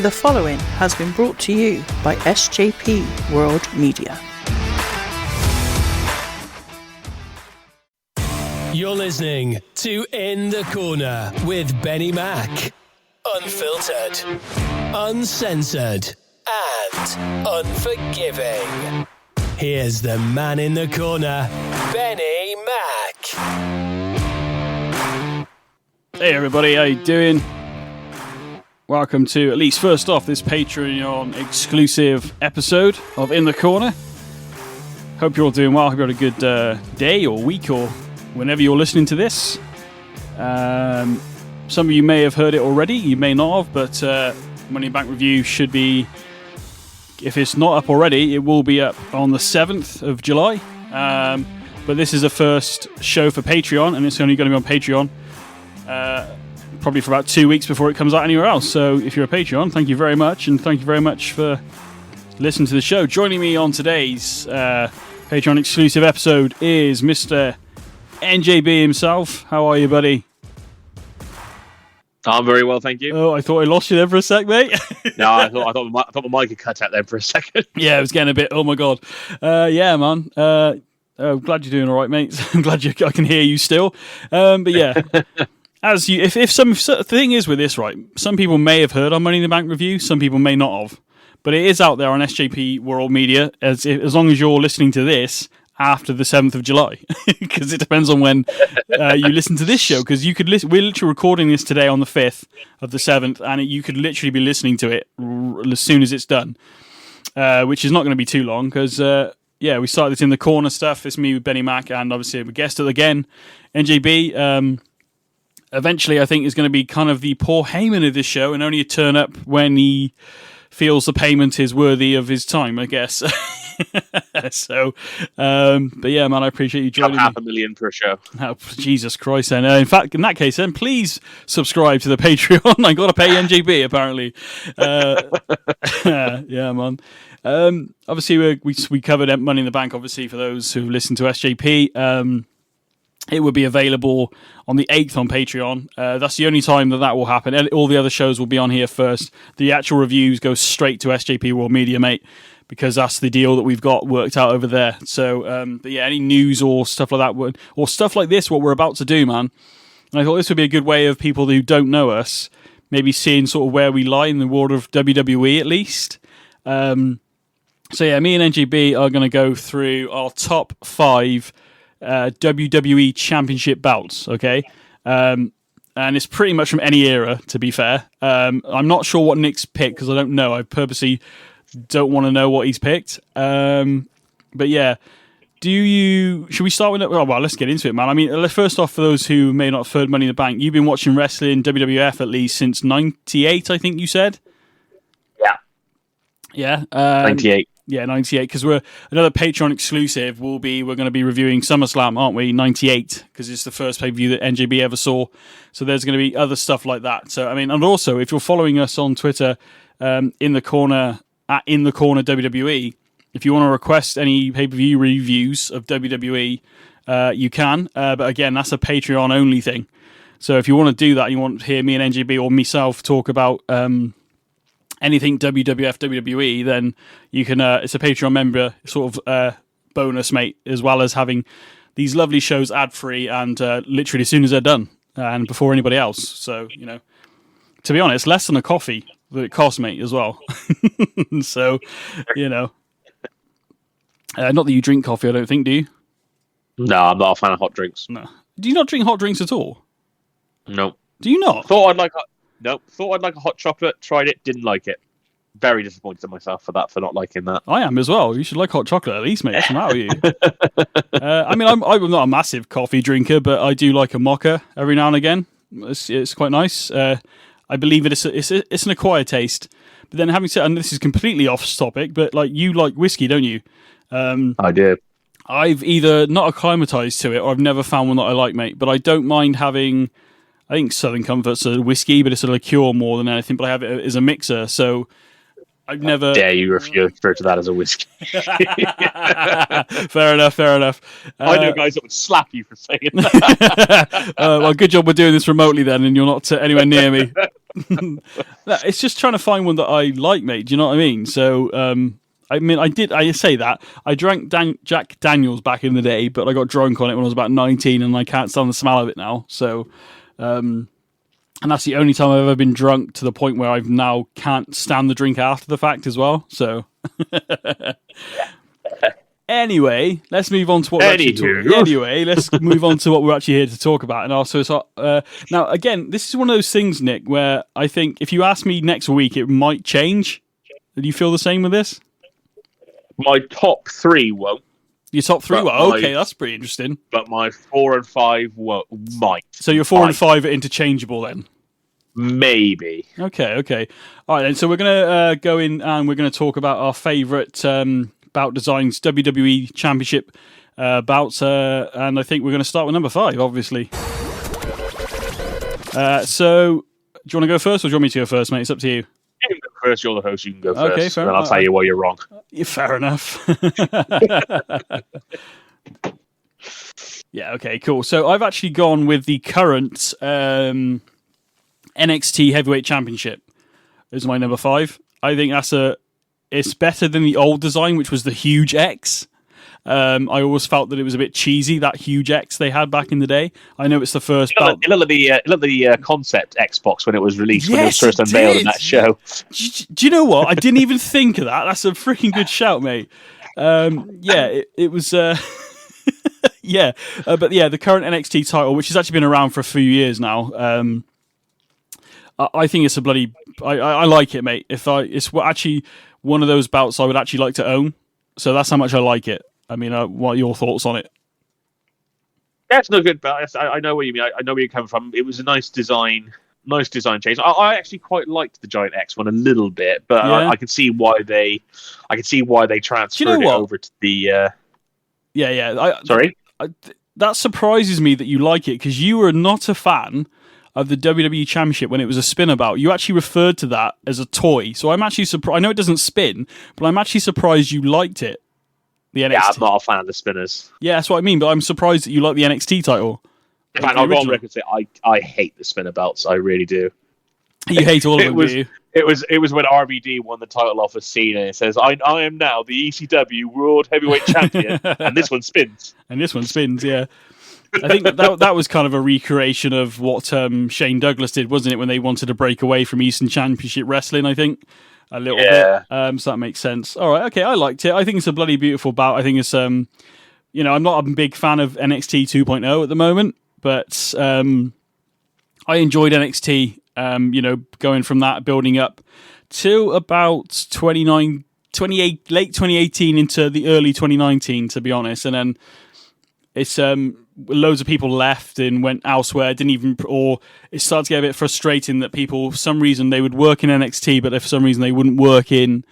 The following has been brought to you by SJP World Media. You're listening to In the Corner with BenNy Mac. Unfiltered, uncensored, and unforgiving. Here's the man in the corner, BenNy Mac. Hey everybody, how you doing? Welcome to, at least first off, this Patreon exclusive episode of In the Corner. Hope you're all doing well. Hope you had a good day or week or whenever you're listening to this. Some of you may have heard it already, you may not have, but Money in the Bank review should be, if it's not up already, it will be up on the 7th of July. But this is the first show for Patreon, and it's only going to be on Patreon probably for about 2 weeks before it comes out anywhere else. So if you're a Patreon, thank you very much, and thank you very much for listening to the show. Joining me on today's Patreon exclusive episode is Mr. NJB himself. How are you, buddy? I'm very well, thank you. Oh, I thought I lost you there for a sec, mate. No, I thought my mic had cut out there for a second. Yeah, it was getting a bit, oh my God. Yeah, man. I'm glad you're doing all right, mate. I'm glad I can hear you still. But yeah, as you, if some the thing is with this, right? Some people may have heard our Money in the Bank review, some people may not have, but it is out there on SJP World Media. As long as you're listening to this after the 7th of July, because it depends on when you listen to this show. Because you could listen. We're literally recording this today on the 5th of the 7th, and you could literally be listening to it as soon as it's done, which is not going to be too long because. Yeah, we started this In the Corner stuff. It's me with BenNy Mac, and obviously a guest again, NJB. Eventually, I think is going to be kind of the Paul Heyman of this show, and only turn up when he feels the payment is worthy of his time, I guess. So, but yeah, man, I appreciate you joining me. $500,000 per show. Oh, Jesus Christ, then. In fact, in that case, then please subscribe to the Patreon. I got to pay NJB apparently. Yeah, man. Obviously, we covered Money in the Bank. Obviously, for those who listen to SJP, it will be available on the 8th on Patreon. That's the only time that will happen. All the other shows will be on here first. The actual reviews go straight to SJP World Media, mate, because that's the deal that we've got worked out over there. So, but yeah, any news or stuff like that, or stuff like this, what we're about to do, man. And I thought this would be a good way of people who don't know us, maybe seeing sort of where we lie in the world of WWE at least. So yeah, me and NGB are going to go through our top 5 WWE Championship belts, okay? And it's pretty much from any era, to be fair. I'm not sure what Nick's picked, because I don't know. I purposely don't want to know what he's picked. But yeah, should we start with it? Well, let's get into it, man. I mean, first off, for those who may not have heard Money in the Bank, you've been watching wrestling, WWF at least, since 98, I think you said? Yeah. 98. Yeah, 98, because we're another Patreon exclusive. We're going to be reviewing SummerSlam, aren't we? 98, because it's the first pay-per-view that NJB ever saw. So there's going to be other stuff like that. So I mean, and also if you're following us on Twitter, In the Corner at In the Corner WWE, if you want to request any pay-per-view reviews of WWE, you can. But again, that's a Patreon only thing. So if you want to do that, you want to hear me and NJB or myself talk about anything WWF, WWE, then you can, it's a Patreon member sort of bonus, mate, as well as having these lovely shows ad-free and literally as soon as they're done and before anybody else. So, you know, to be honest, less than a coffee that it costs, mate, as well. So, you know, not that you drink coffee, I don't think, do you? No, I'm not a fan of hot drinks. No. Do you not drink hot drinks at all? No. Do you not? Thought I'd like a hot chocolate, tried it, didn't like it. Very disappointed in myself for not liking that. I am as well. You should like hot chocolate at least, mate. What's the matter with you? I mean, I'm not a massive coffee drinker, but I do like a mocha every now and again. It's quite nice. I believe it's an acquired taste. But then having said, and this is completely off topic, but like you like whiskey, don't you? I do. I've either not acclimatized to it or I've never found one that I like, mate. But I don't mind having, I think Southern Comfort's a whiskey, but it's a liqueur more than anything. But I have it as a mixer, so I've never... How dare you refer to that as a whiskey? Fair enough. I know guys that would slap you for saying that. Well, good job we're doing this remotely then, and you're not anywhere near me. It's just trying to find one that I like, mate. Do you know what I mean? So, I say that. I drank Jack Daniels back in the day, but I got drunk on it when I was about 19, and I can't stand the smell of it now. So, and that's the only time I've ever been drunk to the point where I've now can't stand the drink after the fact as well. So, anyway, let's move on to what let's move on to what we're actually here to talk about. And also, now again, this is one of those things, Nick, where I think if you ask me next week, it might change. Do you feel the same with this? My top 3 won't. Your top 3? Well, okay, that's pretty interesting. But my 4 and 5 might. So your 4 and 5 are interchangeable then? Maybe. Okay. All right, then. So we're going to go in and we're going to talk about our favourite bout designs, WWE Championship bouts. And I think we're going to start with number 5, obviously. So do you want to go first or do you want me to go first, mate? It's up to you. You can go first. You're the host. You can go first. Okay, fair enough. And I'll tell you why you're wrong. Fair enough. Yeah, okay, cool. So I've actually gone with the current NXT Heavyweight Championship as my number 5. I think it's better than the old design, which was the huge X. I always felt that it was a bit cheesy, that huge X they had back in the day. I know it's the first belt. It looked like the concept Xbox when it was released, when it was first unveiled in that show. Do you know what? I didn't even think of that. That's a freaking good shout, mate. It was... the current NXT title, which has actually been around for a few years now, I think it's a bloody... I like it, mate. It's actually one of those belts I would actually like to own. So that's how much I like it. I mean, what are your thoughts on it? Yeah, it's no good belt. I know what you mean. I know where you're coming from. It was a nice design change. I actually quite liked the Giant X one a little bit, but yeah. I can see why they transferred it over to the. Sorry. That surprises me that you like it because you were not a fan of the WWE Championship when it was a spinner belt. You actually referred to that as a toy. So I'm actually surprised. I know it doesn't spin, but I'm actually surprised you liked it. The NXT. Yeah, I'm not a fan of the spinners. Yeah, that's what I mean, but I'm surprised that you like the NXT title. In fact, I'll go on record and say I hate the spinner belts. I really do. You hate all of them, do you? It was when RVD won the title off of Cena. It says, I am now the ECW World Heavyweight Champion, and this one spins. Yeah. I think that was kind of a recreation of what Shane Douglas did, wasn't it, when they wanted to break away from Eastern Championship Wrestling, I think, a little bit. So that makes sense. All right, okay, I liked it. I think it's a bloody beautiful bout. I think it's, I'm not a big fan of NXT 2.0 at the moment, but I enjoyed NXT, going from that, building up to about late 2018 into the early 2019, to be honest, and then it's loads of people left and went elsewhere. Or it started to get a bit frustrating that people, for some reason, they would work in NXT, but for some reason they wouldn't work in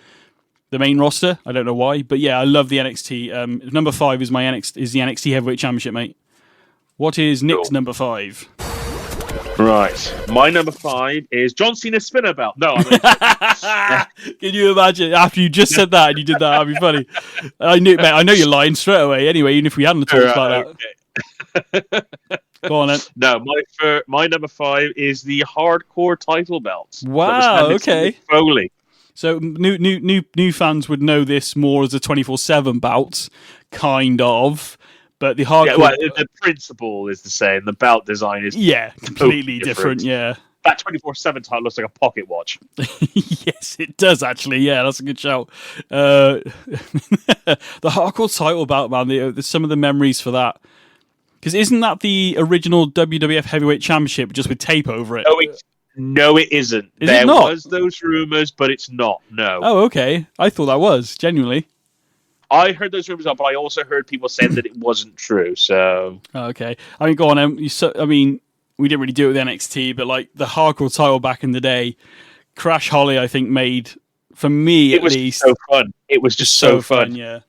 the main roster. I don't know why, but yeah, I love the NXT. Number 5 is the NXT Heavyweight Championship, mate. What is Nick's number 5? Right, my number 5 is John Cena's spinner belt. No, Can you imagine after you just said that and you did that? That'd be funny. I know you're lying straight away. Anyway, even if we hadn't talked about that. Go on then. No, my number 5 is the hardcore title belt. Wow. Okay. Foley. So new fans would know this more as a 24/7 bout, kind of. But the hardcore... the principle is the same. The belt design is completely different. Yeah. That 24/7 title looks like a pocket watch. Yes, it does actually. Yeah, that's a good shout. The hardcore title bout, man. There's some of the memories for that. Because isn't that the original WWF Heavyweight Championship just with tape over it? No, it isn't. There was those rumors, but it's not. No. Oh, okay. I thought that was genuinely. I heard those rumors, but I also heard people saying that it wasn't true. So. Okay. I mean, go on. We didn't really do it with NXT, but like the hardcore title back in the day, Crash Holly, I think, made, for me at least... It was so fun. It was just so fun. Yeah.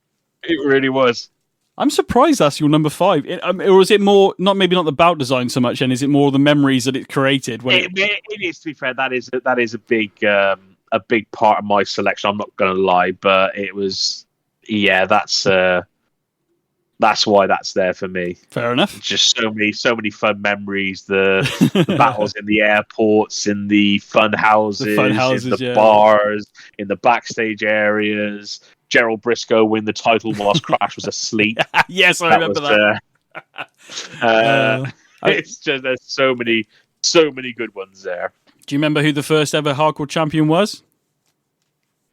It really was. I'm surprised that's your number 5. Or is it more, maybe not the bout design so much, and is it more the memories that it created? It is, to be fair. That is a big part of my selection. I'm not going to lie, but it was... Yeah, that's That's why that's there for me. Fair enough. Just so many fun memories. The battles in the airports, in the fun houses, in the bars, in the backstage areas. Gerald Briscoe win the title whilst Crash was asleep. Yes, I remember that. It's just there's so many good ones there. Do you remember who the first ever hardcore champion was?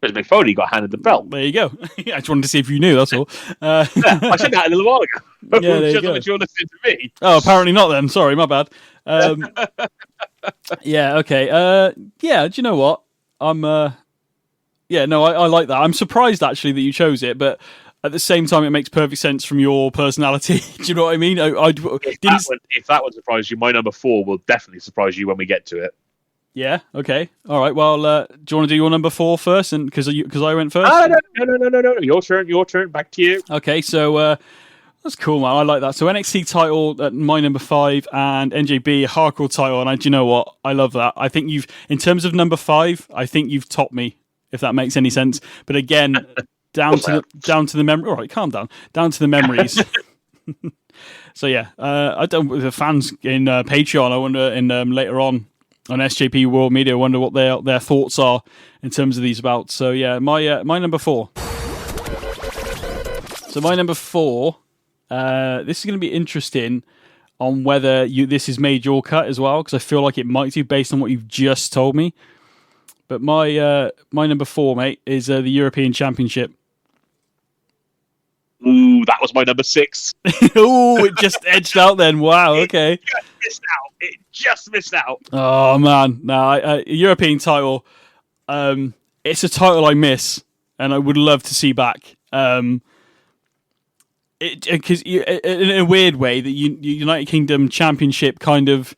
Chris Mick Foley got handed the belt. There you go. I just wanted to see if you knew, that's all. Yeah, I said that a little while ago. Yeah, there you go. You're listening to me. Oh, apparently not then. Sorry, my bad. Yeah, okay. Yeah, do you know what? I like that. I'm surprised, actually, that you chose it, but at the same time, it makes perfect sense from your personality. Do you know what I mean? If that would surprise you, my number 4 will definitely surprise you when we get to it. Yeah. Okay. All right. Well, do you want to do your number 4 first? And because I went first. No. Your turn. Back to you. Okay. So that's cool, man. I like that. So NXT title at my number 5 and NJB hardcore title. And do you know what? I love that. I think in terms of number 5, I think you've topped me. If that makes any sense. But again, down to the memory. All right, calm down. Down to the memories. So yeah, I don't. The fans in Patreon. I wonder later on SJP World Media. I wonder what their thoughts are in terms of these bouts. So yeah, my number 4. So my number 4. This is going to be interesting on whether this has made your cut as well, because I feel like it might do based on what you've just told me. But my number 4, mate, is the European Championship. Ooh, that was my number 6. Ooh, it just edged out then. Wow, okay. It just missed out. Oh, man. No, European title, it's a title I miss, and I would love to see back. Because in a weird way, the United Kingdom Championship kind of...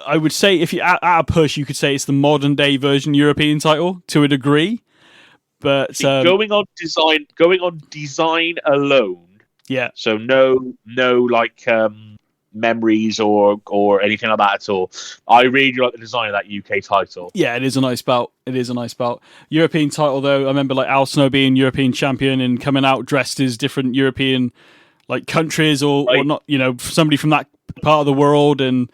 I would say, if you at a push, you could say it's the modern day version European title to a degree. But going on design alone. Yeah. So no like memories or anything like that at all. I really like the design of that UK title. Yeah, it is a nice belt. European title though, I remember like Al Snow being European champion and coming out dressed as different European like countries or not, somebody from that part of the world. And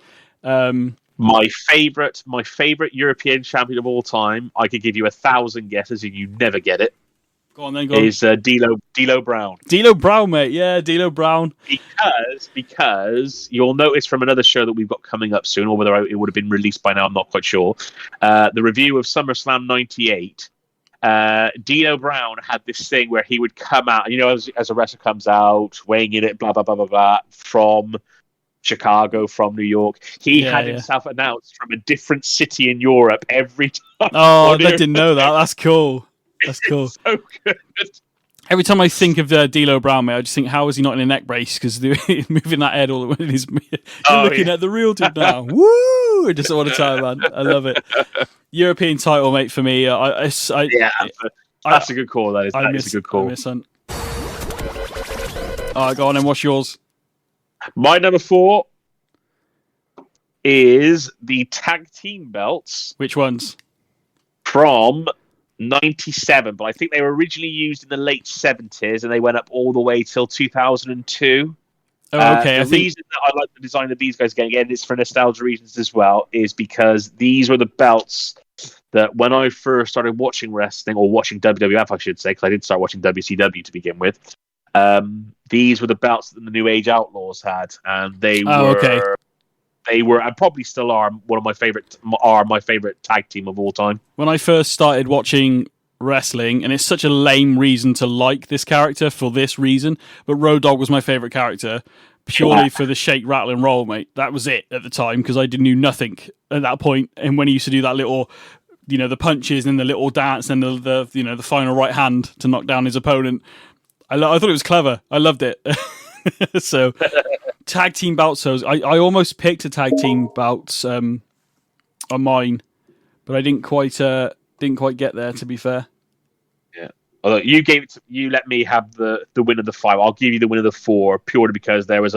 my favorite European champion of all time, I could give you 1,000 guesses and you never get it. Go on then. Is D'Lo Brown. D'Lo Brown, mate. Yeah, D'Lo Brown. Because you'll notice from another show that we've got coming up soon, or whether it would have been released by now, I'm not quite sure. The review of SummerSlam '98. D'Lo Brown had this thing where he would come out, as a wrestler comes out, weighing in it, blah blah blah blah blah, from Chicago, from New York. He had himself announced from a different city in Europe every time. Oh, I didn't know that. That's cool. That's cool. So good. Every time I think of D'Lo Brown, mate, I just think, how is he not in a neck brace? Because moving that head all the way, he's looking at the real dude now. Woo! Just all the time, man. I love it. European title, mate, for me. That's a good call. That is a good call. I miss Hunt. All right, go on then. What's yours? My number 4 is the tag team belts. Which ones? From 97, but I think they were originally used in the late 70s and they went up all the way till 2002. Oh, okay. The reason that I like the design of these guys again, it's for nostalgia reasons as well, is because these were the belts that when I first started watching wrestling, or watching WWF, I should say, because I did start watching WCW to begin with. These were the belts that the New Age Outlaws had, and they were, and probably still are, my favorite tag team of all time. When I first started watching wrestling, and it's such a lame reason to like this character for this reason, but Road Dogg was my favorite character purely for the shake, rattle, and roll, mate. That was it at the time because I knew nothing at that point. And when he used to do that little, the punches and the little dance and the final right hand to knock down his opponent, I thought it was clever. I loved it. So, tag team belts. So I almost picked a tag team belts on mine, but I didn't quite get there. To be fair, yeah. Although you let me have the win of the 5. I'll give you the win of the 4 purely because I was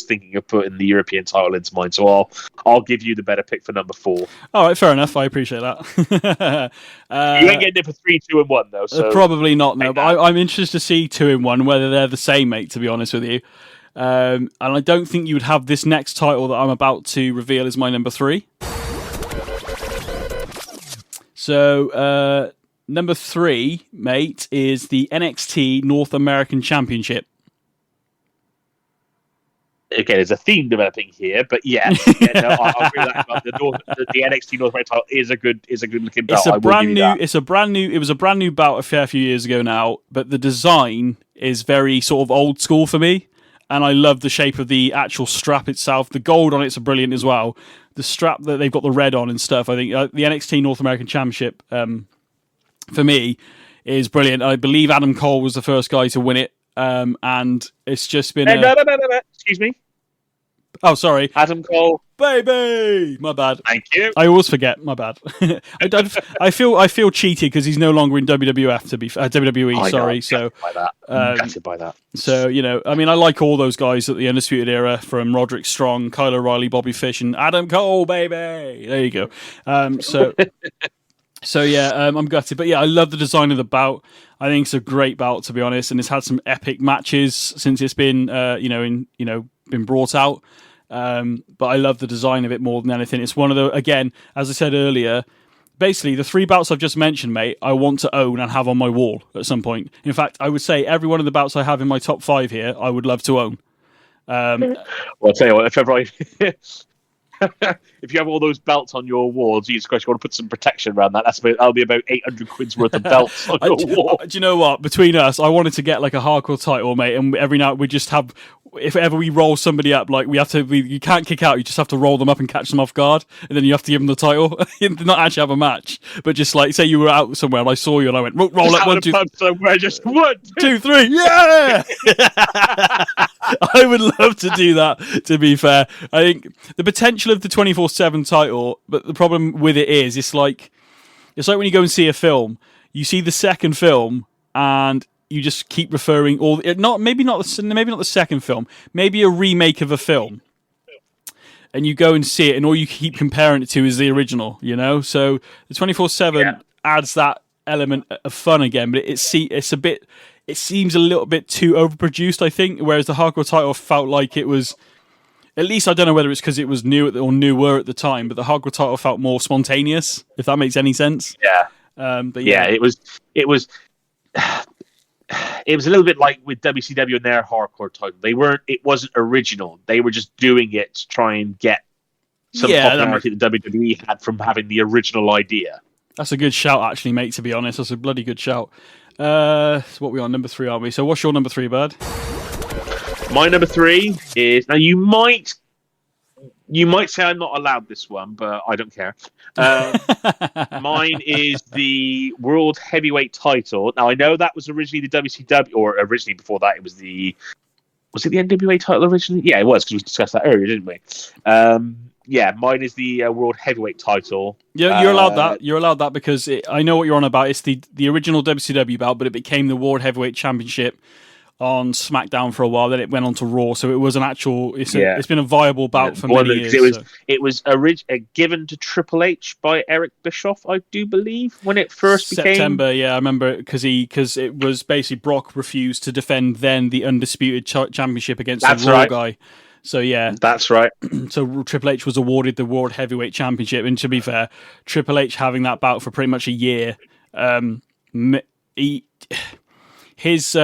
thinking of putting the European title into mine. So I'll give you the better pick for number 4. All right, fair enough. I appreciate that. You ain't getting it for 3, 2, and 1 though. So probably not. No, but I'm interested to see 2 and 1 whether they're the same, mate. To be honest with you, and I don't think you would have this next title that I'm about to reveal as my number 3. So. Number 3, mate, is the NXT North American Championship. Okay, there's a theme developing here, but yes, I'll agree with that. The NXT North American title is a good looking belt. It was a brand new belt a fair few years ago now, but the design is very sort of old school for me, and I love the shape of the actual strap itself. The gold on it's brilliant as well. The strap that they've got the red on and stuff. I think the NXT North American Championship. For me, is brilliant. I believe Adam Cole was the first guy to win it, and it's just been. No. Excuse me. Oh, sorry, Adam Cole, baby. My bad. Thank you. I always forget. My bad. I feel cheated because he's no longer in WWF. To be WWE, sorry. So gutted by that. So I mean, I like all those guys at the Undisputed Era, from Roderick Strong, Kyle O'Reilly, Bobby Fish, and Adam Cole, baby. There you go. So yeah, I'm gutted, but yeah, I love the design of the bout. I think it's a great bout, to be honest, and it's had some epic matches since it's been, been brought out. But I love the design of it more than anything. It's one of the, again, as I said earlier, basically the 3 bouts I've just mentioned, mate, I want to own and have on my wall at some point. In fact, I would say every one of the bouts I have in my top 5 here, I would love to own. Well, I'll tell you what, if ever if you have all those belts on your wall, Jesus Christ, you want to put some protection around that. That'll be about 800 quid's worth of belts on your wall. Do you know what? Between us, I wanted to get like a hardcore title, mate, and every night we just have, if ever we roll somebody up, like you can't kick out, you just have to roll them up and catch them off guard, and then you have to give them the title. Not actually have a match, but just like, say you were out somewhere and I saw you and I went, roll up 1, 2, somewhere, just 1, 2, 3, yeah! I would love to do that, to be fair. I think the potential of the 24/7 title, but the problem with it is, it's like when you go and see a film, you see the second film and you just keep referring maybe not the second film, maybe a remake of a film, and you go and see it, and all you keep comparing it to is the original. So the 24/7 adds that element of fun again, but it seems a little bit too overproduced, I think, whereas the hardcore title felt like it was, at least I don't know whether it's because it was new or newer at the time, but the hardcore title felt more spontaneous, if that makes any sense. Yeah. But yeah, it was a little bit like with WCW and their hardcore title. It wasn't original. They were just doing it to try and get some popularity that WWE had from having the original idea. That's a good shout, actually, mate, to be honest. That's a bloody good shout. So what we on? Number 3, aren't we? So what's your number 3, bud? My number 3 is, now you might say I'm not allowed this one, but I don't care. Mine is the World Heavyweight title. Now I know that was originally the WCW, or originally before that was it the NWA title originally? Yeah, it was, because we discussed that earlier, didn't we? Mine is the World Heavyweight title. Yeah, you're allowed that. You're allowed that because I know what you're on about. It's the original WCW belt, but it became the World Heavyweight Championship on SmackDown for a while. Then it went on to Raw, so it was an actual. It's been a viable bout for many years. It was given to Triple H by Eric Bischoff, I do believe, when it first became September. Yeah, I remember because it was basically Brock refused to defend then the undisputed championship against the Raw guy. So yeah, that's right. So Triple H was awarded the World Heavyweight Championship, and to be fair, Triple H having that bout for pretty much a year, his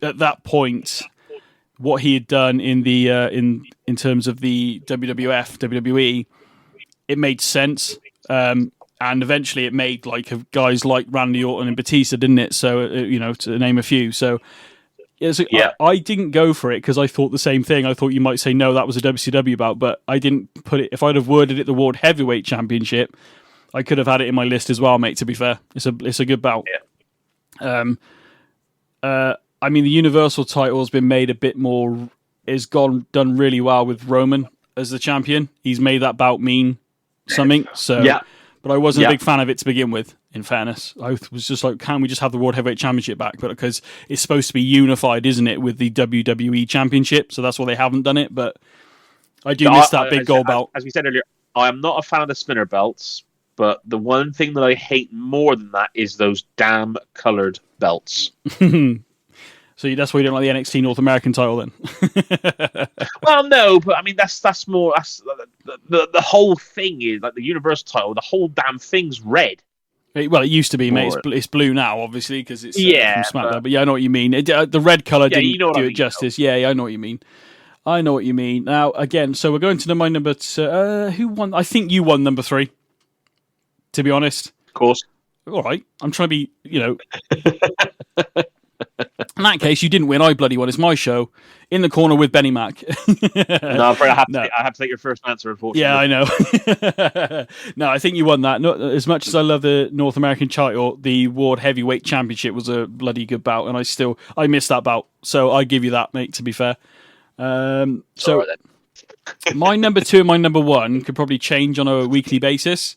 at that point, what he had done in the in terms of the WWE, it made sense, and eventually it made like guys like Randy Orton and Batista, didn't it? So to name a few. So. I didn't go for it because I thought the same thing. I thought you might say, no, that was a WCW bout, but I didn't put it. If I'd have worded it the World Heavyweight Championship, I could have had it in my list as well, mate, to be fair. It's a good bout. Yeah. I mean, the Universal title has been made a bit more, done really well with Roman as the champion. He's made that bout mean something. So, But I wasn't a big fan of it to begin with, in fairness. I was just like, can we just have the World Heavyweight Championship back? But because it's supposed to be unified, isn't it, with the WWE Championship? So that's why they haven't done it. But I do miss that big gold belt. As we said earlier, I am not a fan of the spinner belts, but the one thing that I hate more than that is those damn coloured belts. So that's why you don't like the NXT North American title then? Well, no, but I mean that's more the whole thing is like the Universal title. The whole damn thing's red. Well, it used to be, mate. It's blue now, obviously, because it's from SmackDown. But yeah, I know what you mean. The red colour didn't do it justice. Though. Yeah, I know what you mean. I know what you mean. Now, again, so we're going to my number. Who won? I think you won number 3. To be honest, of course. All right, I'm trying to be, In that case, you didn't win. I bloody won. It's my show. In the corner with BenNy Mac. No, I'm afraid I have to take your first answer, unfortunately. Yeah, I know. No, I think you won that. Not, as much as I love the North American title, the World Heavyweight Championship was a bloody good bout, and I missed that bout. So I give you that, mate, to be fair. So my number 2 and my number 1 could probably change on a weekly basis.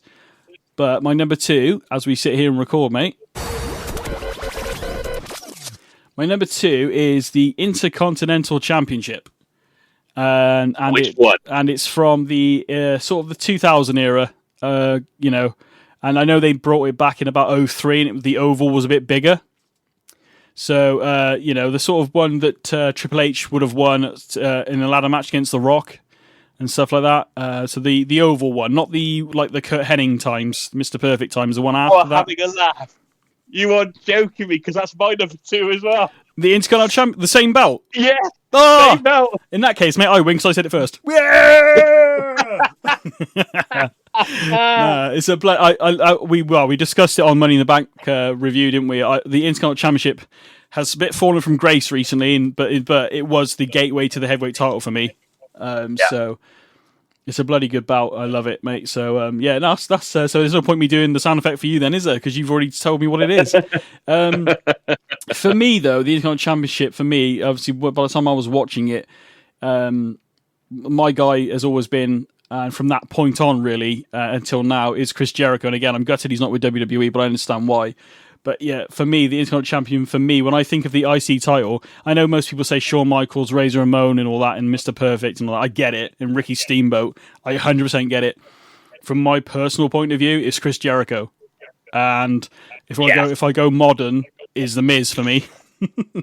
But my number 2, as we sit here and record, mate, my number 2 is the Intercontinental Championship. And which one? And it's from the sort of the 2000 era, And I know they brought it back in about 03, and the oval was a bit bigger. So, the sort of one that Triple H would have won in a ladder match against The Rock and stuff like that. So the oval one, not the Kurt Hennig times, Mr. Perfect times, the one after that. Having a laugh. You are joking me, because that's my number 2 as well. The Intercontinental Champion, the same belt? Yeah, same belt. In that case, mate, I win because I said it first. Yeah! It's a we discussed it on Money in the Bank review, didn't we? The Intercontinental Championship has a bit fallen from grace recently, but it was the gateway to the heavyweight title for me. So it's a bloody good bout. I love it, mate. So that's so there's no point me doing the sound effect for you then, is there? Because you've already told me what it is. For me though, the Intercontinental Championship for me, obviously, by the time I was watching it, my guy has always been. And from that point on, really, until now, is Chris Jericho. And again, I'm gutted he's not with WWE, but I understand why. But yeah, for me, the Intercontinental Champion, for me, when I think of the IC title, I know most people say Shawn Michaels, Razor Ramon and all that, and Mr. Perfect and all that. I get it. And Ricky Steamboat, I 100% get it. From my personal point of view, it's Chris Jericho. And if I go modern, is The Miz for me.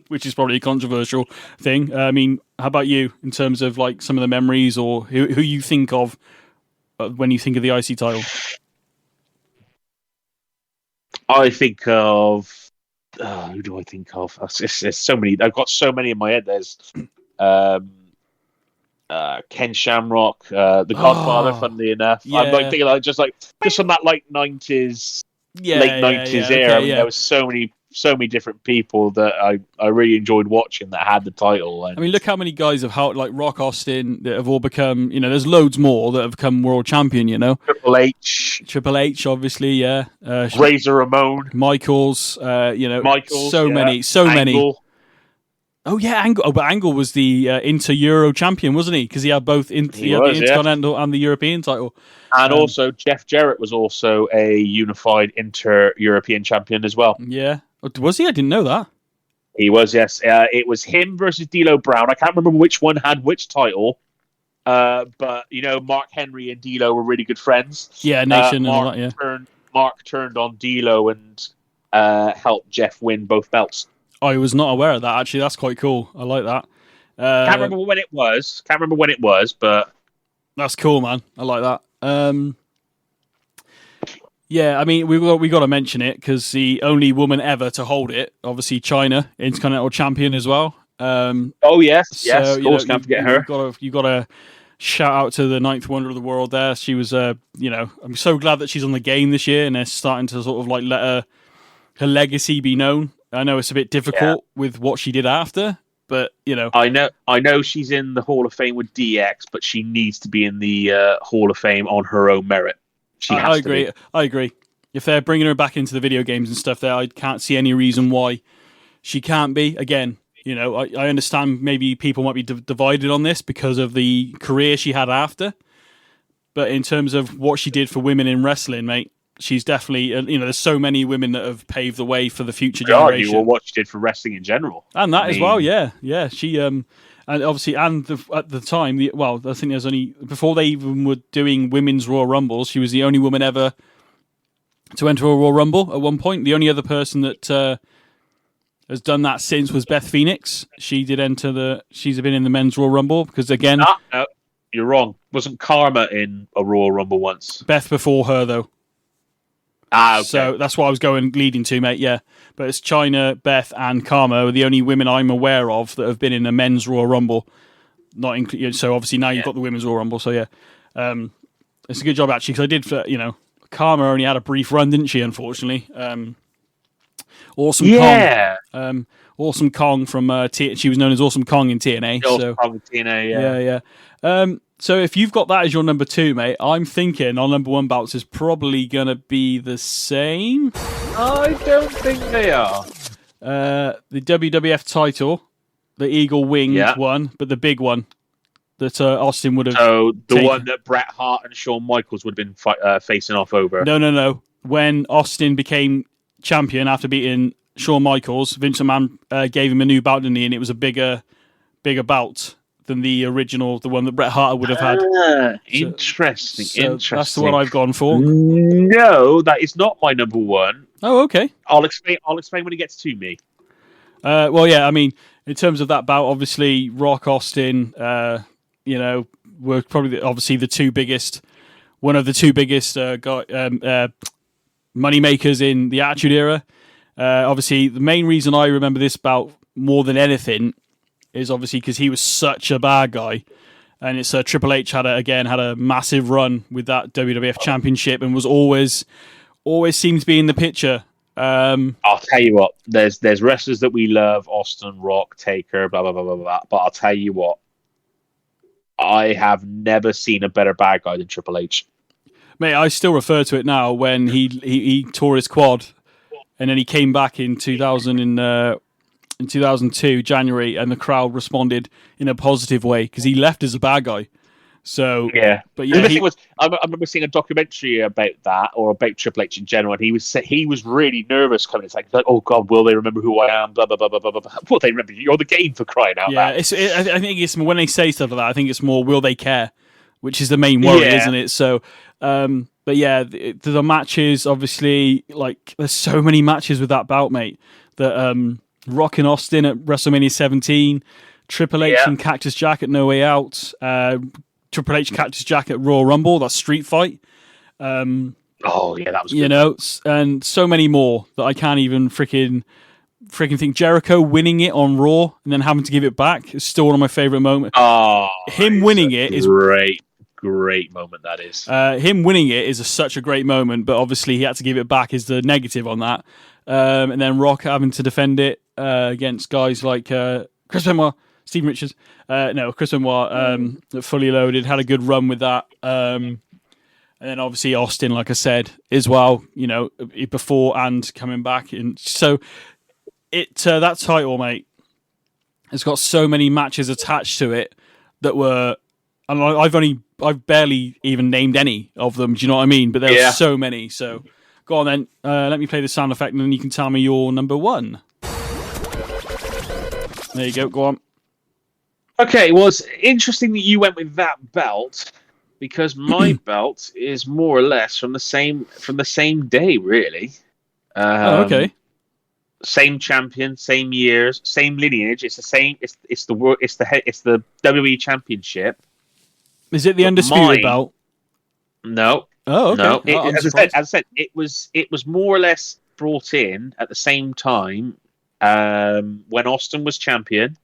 Which is probably a controversial thing. I mean, how about you in terms of like some of the memories or who you think of when you think of the IC title? I think of who do I think of? There's so many. I've got so many in my head. There's Ken Shamrock, The Godfather. Funnily enough, yeah. I'm like thinking just from that like 90s, late 90s era. Okay, there was so many different people that I really enjoyed watching that had the title. And I mean, look how many guys have held, like Rock Austin, that have all become, there's loads more that have become world champion, Triple H, obviously, yeah. Razor Ramon. Michaels, Michaels, many. Oh, yeah, Angle. Oh, but Angle was the Inter-Euro champion, wasn't he? Because he had both the Intercontinental and the European title. And also, Jeff Jarrett was also a unified Inter-European champion as well. Yeah. Was he? I didn't know that. He was, yes. It was him versus D'Lo Brown. I can't remember which one had which title. But, Mark Henry and D'Lo were really good friends. Yeah, Nation and all that, yeah. Mark turned on D'Lo and helped Jeff win both belts. I was not aware of that, actually. That's quite cool. I like that. Can't remember when it was. But that's cool, man. I like that. Yeah, I mean, we got to mention it because the only woman ever to hold it, obviously China, Intercontinental Champion as well. Yes, of course, can't forget her. You got to shout out to the ninth wonder of the world there. She was, I'm so glad that she's on the game this year and they're starting to sort of like let her legacy be known. I know it's a bit difficult with what she did after, but I know she's in the Hall of Fame with DX, but she needs to be in the Hall of Fame on her own merit. I agree. If they're bringing her back into the video games and stuff there, I can't see any reason why she can't be. Again, I understand maybe people might be divided on this because of the career she had after, but in terms of what she did for women in wrestling, mate, she's definitely, there's so many women that have paved the way for the future God, generation. or what she did for wrestling in general. And that as well, yeah. She, and obviously, at the time, I think there's only, before they even were doing women's Royal Rumbles, she was the only woman ever to enter a Royal Rumble at one point. The only other person that has done that since was Beth Phoenix. She did she's been in the men's Royal Rumble because, again... No, you're wrong. Wasn't Karma in a Royal Rumble once? Beth before her, though. Okay. So that's what I was leading to, mate, yeah. But it's China, Beth, and Karma are the only women I'm aware of that have been in a men's Royal Rumble. So obviously now you've got the women's Royal Rumble, so yeah. It's a good job, actually, because I did, Karma only had a brief run, didn't she, unfortunately? Awesome Kong. Awesome Kong from she was known as Awesome Kong in TNA. Awesome Kong in TNA, yeah. So if you've got that as your number 2, mate, I'm thinking our number 1 belts is probably going to be the same. I don't think they are. The WWF title, the Eagle Wing one, but the big one that Austin would have taken. One that Bret Hart and Shawn Michaels would have been facing off over. No. When Austin became champion after beating Shawn Michaels, Vince McMahon gave him a new belt, didn't he? And it was a bigger belt than the original, the one that Bret Hart would have had. Interesting. That's the one I've gone for. No, that is not my number 1. Oh, okay. I'll explain when it gets to me. In terms of that bout, obviously Rock, Austin, were probably obviously one of the two biggest money makers in the Attitude Era. Obviously, the main reason I remember this bout more than anything is obviously because he was such a bad guy, and it's Triple H had a massive run with that WWF Championship and was always seemed to be in the picture. I'll tell you what, there's wrestlers that we love, Austin, Rock, Taker, blah blah blah blah blah. But I'll tell you what, I have never seen a better bad guy than Triple H. Mate, I still refer to it now when he tore his quad, and then he came back in 2002 January, and the crowd responded in a positive way because he left as a bad guy. So yeah, but yeah, the thing was, I remember seeing a documentary about that, or about Triple H in general, and he was really nervous coming. It's like, oh God, will they remember who I am? Blah blah blah blah blah blah. Will they remember you're the Game, for crying out loud? Yeah, I think it's when they say stuff like that. I think it's more, will they care? Which is the main worry, isn't it? So, but yeah, the matches, obviously, like there's so many matches with that bout, mate. That Rock and Austin at WrestleMania 17, Triple H and Cactus Jack at No Way Out. Triple H Cactus Jack at Royal Rumble, that street fight. That was good. And so many more that I can't even freaking think. Jericho winning it on Raw and then having to give it back is still one of my favorite moments. Oh, him winning it is great moment. That is him winning it is such a great moment, but obviously he had to give it back is the negative on that. And then Rock having to defend it against guys like Chris Benoit, Steven Richards. Chris Benoit, Fully Loaded, had a good run with that. And then obviously Austin, like I said, as well, before and coming back. And so that title, mate, has got so many matches attached to it that were, and I've barely even named any of them, do you know what I mean? But there were so many. So go on then, let me play the sound effect and then you can tell me your number 1. There you go on. Okay, well, it's interesting that you went with that belt because my belt is more or less from the same day, really. Okay. Same champion, same years, same lineage. It's the same. It's the WWE Championship. Is it the undisputed belt? No. Oh, okay. No. As I said, it was more or less brought in at the same time when Austin was champion.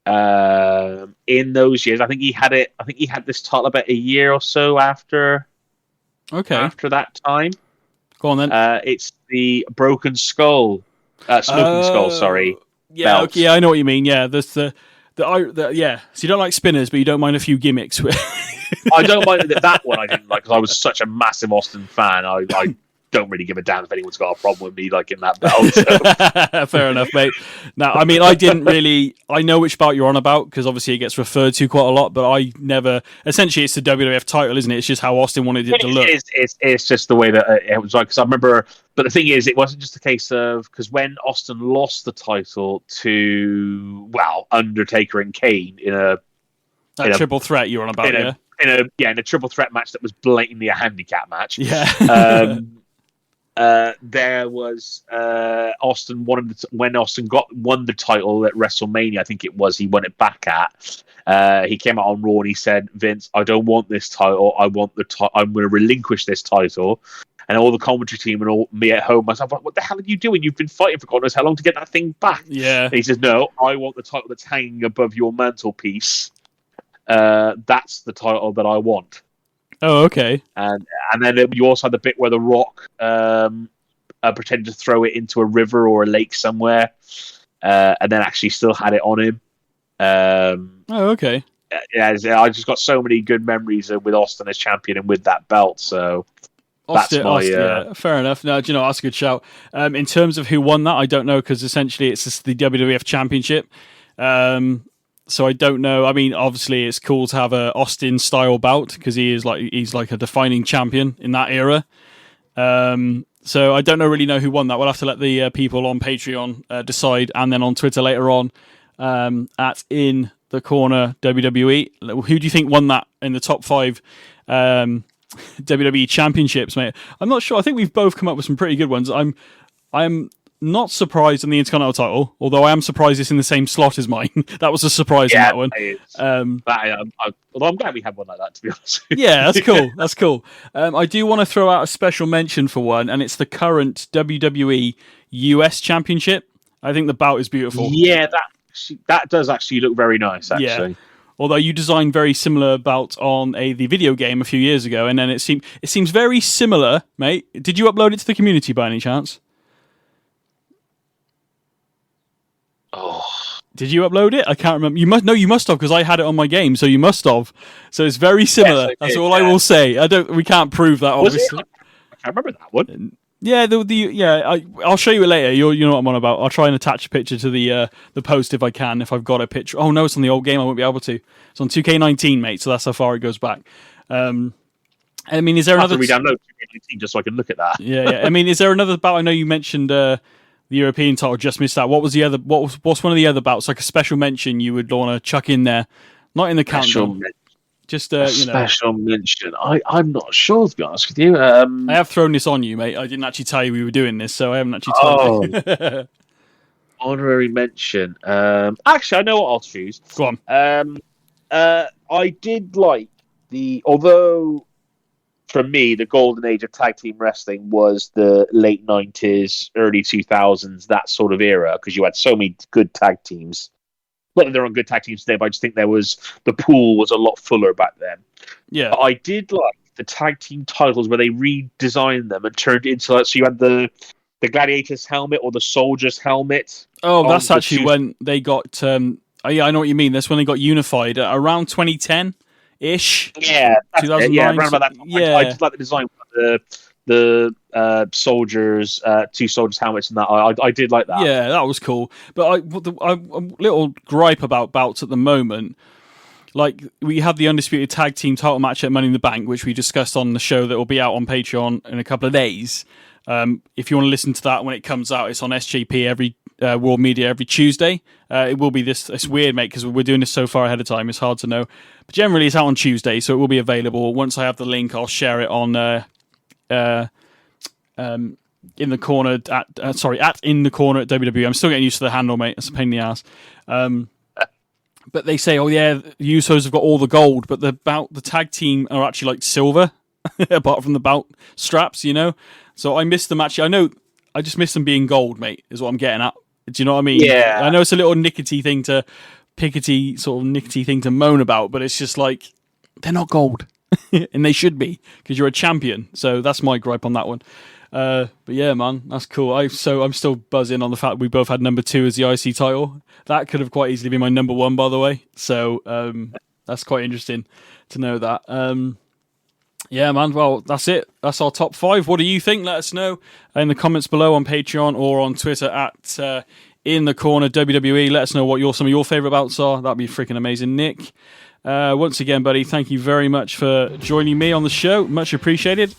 In those years, I think he had it. I think he had this title about a year or so after. Okay. After that time, go on then. It's the Broken Skull, Smoking Skull. Sorry. Yeah. Belt. Okay, I know what you mean. Yeah. There's the yeah. So you don't like spinners, but you don't mind a few gimmicks. I don't mind that one. I didn't like because I was such a massive Austin fan. don't really give a damn if anyone's got a problem with me liking that belt. So. Fair enough, mate. Now, I mean, I know which belt you're on about because obviously it gets referred to quite a lot, but I never. Essentially, it's the WWF title, isn't it? It's just how Austin wanted it to look. It's just the way that it was like. Because I remember, but the thing is, it wasn't just a case of because when Austin lost the title to Undertaker and Kane in a triple threat you're on about, in a triple threat match that was blatantly a handicap match. Yeah. There was Austin when Austin won the title at WrestleMania. I think it was he won it back at. He came out on Raw and he said, "Vince, I don't want this title. I want the I'm going to relinquish this title." And all the commentary team and all me at home, myself, like, what the hell are you doing? You've been fighting for God knows how long to get that thing back. Yeah. And he says, "No, I want the title that's hanging above your mantelpiece. That's the title that I want." Oh, okay. And then you also had the bit where The Rock pretended to throw it into a river or a lake somewhere, and then actually still had it on him. Oh, okay. Yeah, I just got so many good memories with Austin as champion and with that belt. So Austin, yeah, fair enough. No, do you know, that's a good shout. In terms of who won that, I don't know because essentially it's just the WWF Championship. So I don't know. I mean, obviously, it's cool to have a Austin style belt because he's like a defining champion in that era. So I don't really know who won that. We'll have to let the people on Patreon decide, and then on Twitter later on at In the Corner WWE. Who do you think won that in the top 5 WWE championships, mate? I'm not sure. I think we've both come up with some pretty good ones. I'm not surprised on the Intercontinental title, although I am surprised it's in the same slot as mine. That was a surprise in that one. Although I'm glad we had one like that, to be honest. Yeah, that's cool. That's cool. I do want to throw out a special mention for one, and it's the current WWE US Championship. I think the bout is beautiful. Yeah, that does actually look very nice, actually. Yeah. Although you designed very similar bout on the video game a few years ago, and then it seems very similar, mate. Did you upload it to the community by any chance? Oh, did you upload it? I can't remember. You must have because I had it on my game, so you must have. So it's very similar. Yes, that's all I will say. We can't prove that, obviously. I can't remember that one. Yeah, I'll show you it later. You know what I'm on about. I'll try and attach a picture to the post if I can, if I've got a picture. Oh no, it's on the old game. I won't be able to. It's on 2K19, mate. So that's how far it goes back. I mean, is there another? I have to re-download 2K19 just so I can look at that. Yeah. I mean, is there another bout? I know you mentioned the European title. Just missed that. What was the other? What's one of the other bouts? Like a special mention you would want to chuck in there, not in the countdown. Just special mention. I'm not sure, to be honest with you. I have thrown this on you, mate. I didn't actually tell you we were doing this, so I haven't actually told you. Honorary mention. Actually, I know what I'll choose. Go on. I did like although for me the golden age of tag team wrestling was the late 90s, early 2000s, that sort of era, because you had so many good tag teams. Not that there aren't good tag teams today, but I just think the pool was a lot fuller back then. Yeah. But I did like the tag team titles where they redesigned them and turned it into so you had the gladiator's helmet or the soldier's helmet. Oh, that's actually when they got. Yeah, I know what you mean. That's when they got unified around 2010-ish. Yeah, 2009. Yeah, around about that time. Yeah. I just like the design of the soldiers, 2 soldiers' helmets and that. I did like that. Yeah, that was cool. But a little gripe about bouts at the moment. Like, we have the Undisputed Tag Team title match at Money in the Bank, which we discussed on the show that will be out on Patreon in a couple of days. If you want to listen to that when it comes out, it's on SJP every World Media every Tuesday. It will be this. It's weird, mate, because we're doing this so far ahead of time. It's hard to know. But generally, it's out on Tuesday, so it will be available. Once I have the link, I'll share it on in the corner at In the Corner at WWE. I'm still getting used to the handle, mate. It's a pain in the ass. But they say, oh yeah, the Usos have got all the gold, but the tag team are actually like silver, apart from the belt straps, you know. So I missed them actually. I know I just miss them being gold, mate. Is what I'm getting at. Do you know what I mean? Yeah. I know it's a little nickety thing to moan about, but it's just like they're not gold, and they should be because you're a champion. So that's my gripe on that one. But yeah, man, that's cool. I'm still buzzing on the fact we both had number 2 as the IC title. That could have quite easily been my number 1, by the way. So that's quite interesting to know that. Yeah, man. Well, that's it. That's our top 5. What do you think? Let us know in the comments below on Patreon or on Twitter at In the Corner WWE. Let us know what some of your favourite bouts are. That'd be freaking amazing, Nick. Once again, buddy, thank you very much for joining me on the show. Much appreciated.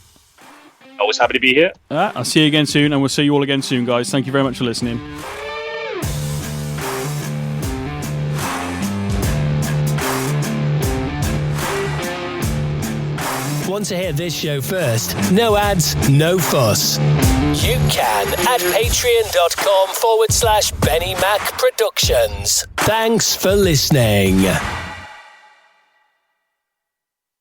Always happy to be here. I'll see you again soon, and we'll see you all again soon, guys. Thank you very much for listening. Want to hear this show first? No ads, no fuss. You can at patreon.com/BennyMac Productions. Thanks for listening.